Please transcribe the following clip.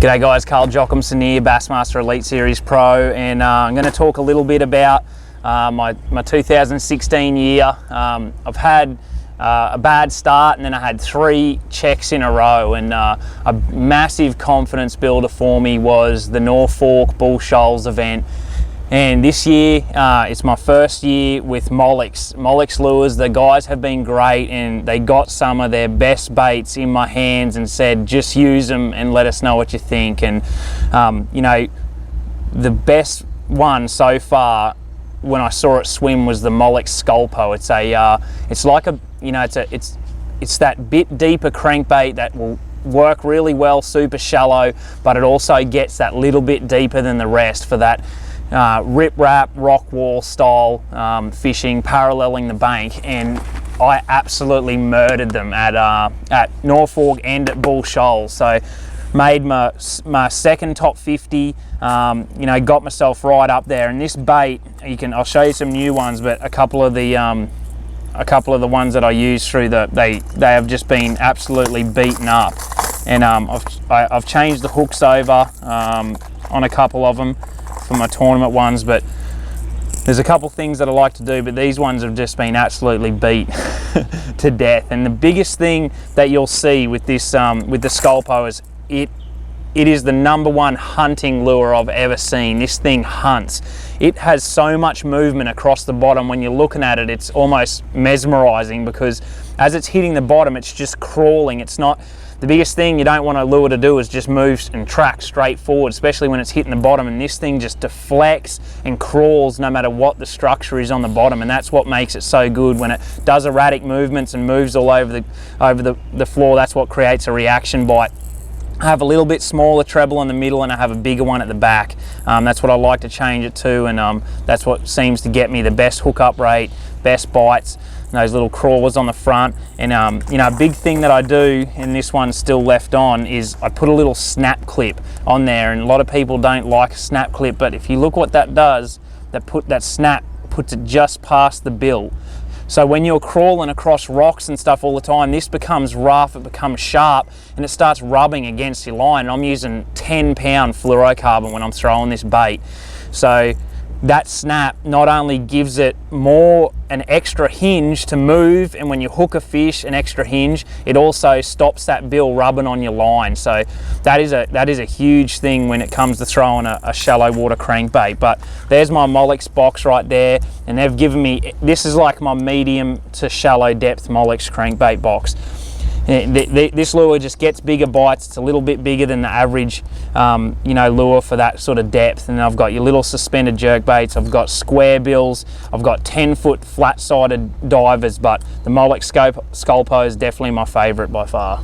G'day guys, Carl Jocumsen here, Bassmaster Elite Series Pro, and I'm going to talk a little bit about my 2016 year. I've had a bad start, and then I had 3 checks in a row, and a massive confidence builder for me was the Norfolk Bull Shoals event. And this year, it's my first year with Molix lures. The guys have been great, and they got some of their best baits in my hands and said, just use them and let us know what you think. And you know, the best one so far when I saw it swim was the Molix Sculpo. It's like a, you know, it's that bit deeper crankbait that will work really well, super shallow, but it also gets that little bit deeper than the rest for that rip-rap, rock wall style fishing, paralleling the bank. And I absolutely murdered them at Norfolk and at Bull Shoals. So made my second top 50, you know, got myself right up there. And this bait, I'll show you some new ones, but a couple of the ones that I used through they have just been absolutely beaten up. And I've changed the hooks over on a couple of them for my tournament ones, but there's a couple things that I like to do, but these ones have just been absolutely beat to death. And the biggest thing that you'll see with this with the Sculpo is it is the #1 hunting lure I've ever seen. This thing hunts. It has so much movement across the bottom. When you're looking at it, it's almost mesmerizing, because as it's hitting the bottom, it's just crawling. It's not, the biggest thing you don't want a lure to do is just move and track straight forward, especially when it's hitting the bottom. And this thing just deflects and crawls no matter what the structure is on the bottom, and that's what makes it so good. When it does erratic movements and moves all over the floor, that's what creates a reaction bite. I have a little bit smaller treble in the middle, and I have a bigger one at the back. That's what I like to change it to, and that's what seems to get me the best hookup rate, best bites, those little crawlers on the front. And you know, a big thing that I do, and this one's still left on, is I put a little snap clip on there. And a lot of people don't like a snap clip, but if you look what that does, that snap puts it just past the bill. So when you're crawling across rocks and stuff all the time, this becomes rough, it becomes sharp, and it starts rubbing against your line. And I'm using 10-pound fluorocarbon when I'm throwing this bait. So that snap not only gives it an extra hinge to move, and when you hook a fish, an extra hinge, it also stops that bill rubbing on your line. So that is a huge thing when it comes to throwing a shallow water crankbait. But there's my Molix box right there, and they've given me, this is like my medium to shallow depth Molix crankbait box. This lure just gets bigger bites. It's a little bit bigger than the average you know, lure for that sort of depth. And I've got your little suspended jerk baits, I've got square bills, I've got 10-foot flat-sided divers, but the Molix Sculpo is definitely my favorite by far.